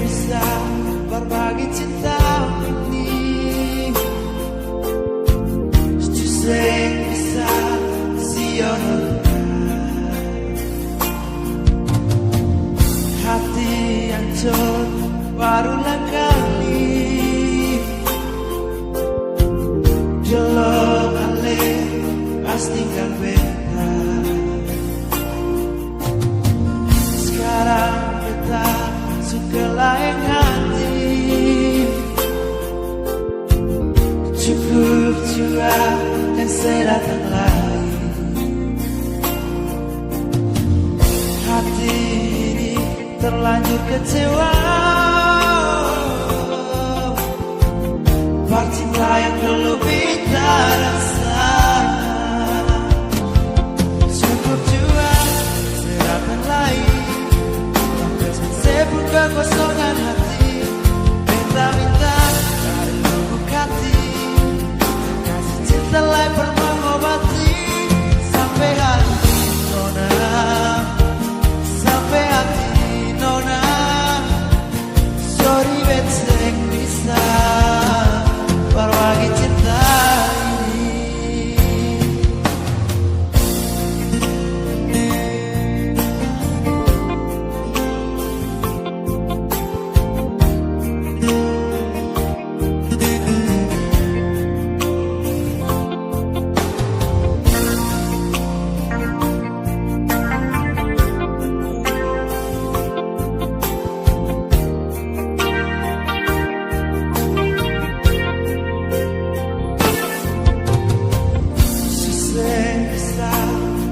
Bisa berbagi cinta ini, bisa hati hancur barulah kali jolo ale pasti kan beta. Sekarang beta suka lain hati, cukup jua dan sedatang lain. Hati ini terlanjur kecewa, cinta yang dulu kita rasa. Cukup jua sedatang lain, sebut kekosongan hati. Minta dari lubuk hati, kasih cinta lain pernah mengobati. Sampai hati nona, sampai hati nona. Sorry betek bisa berbagi cinta ini.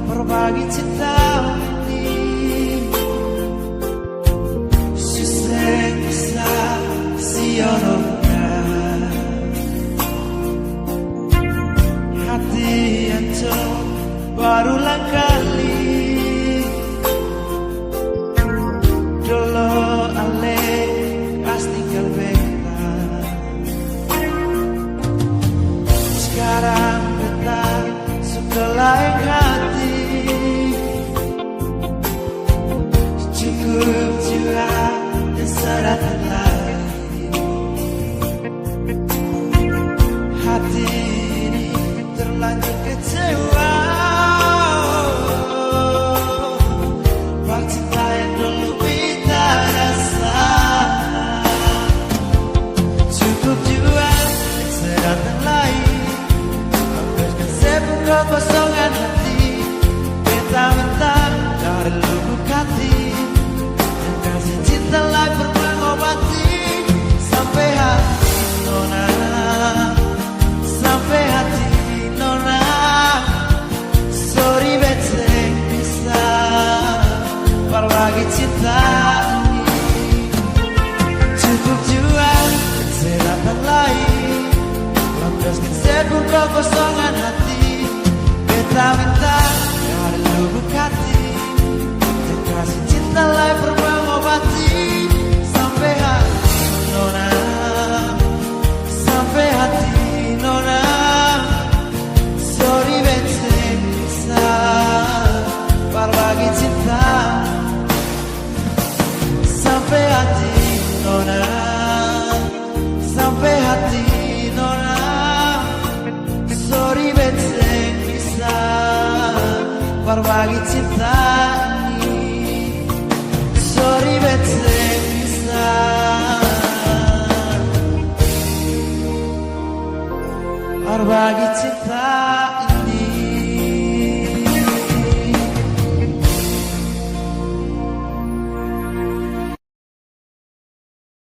Berbagi cinta ini, susah bisa sionokan hati hancur barulah kali dulu ale pasti beta. Sekarang beta suka lain hati, cukup jua dan sedatang lain. Hati ini terlanjur kecewa, cinta yang dulu kita rasa. Cukup jua dan sedatang lain, hampirkan sebut kekosongan hati. Minta dari lubuk hati, cinta lain pernah mengobati. Sampai hati nona, sampai hati nona. Sorry betek bisa berbagi cinta ini. Cukup jua sedatang lain, lepaskan sebut kekosongan hati. Minta dari lubuk hati, kasih cinta lain pernah mengobati. Sampai hati nona, sampai hati nona. Sorry betek bisa berbagi cinta. Sampai hati nona, sampai hati nona. Sorry betek bisa berbagi cinta ini. Sorry betek bisa berbagi cinta ini.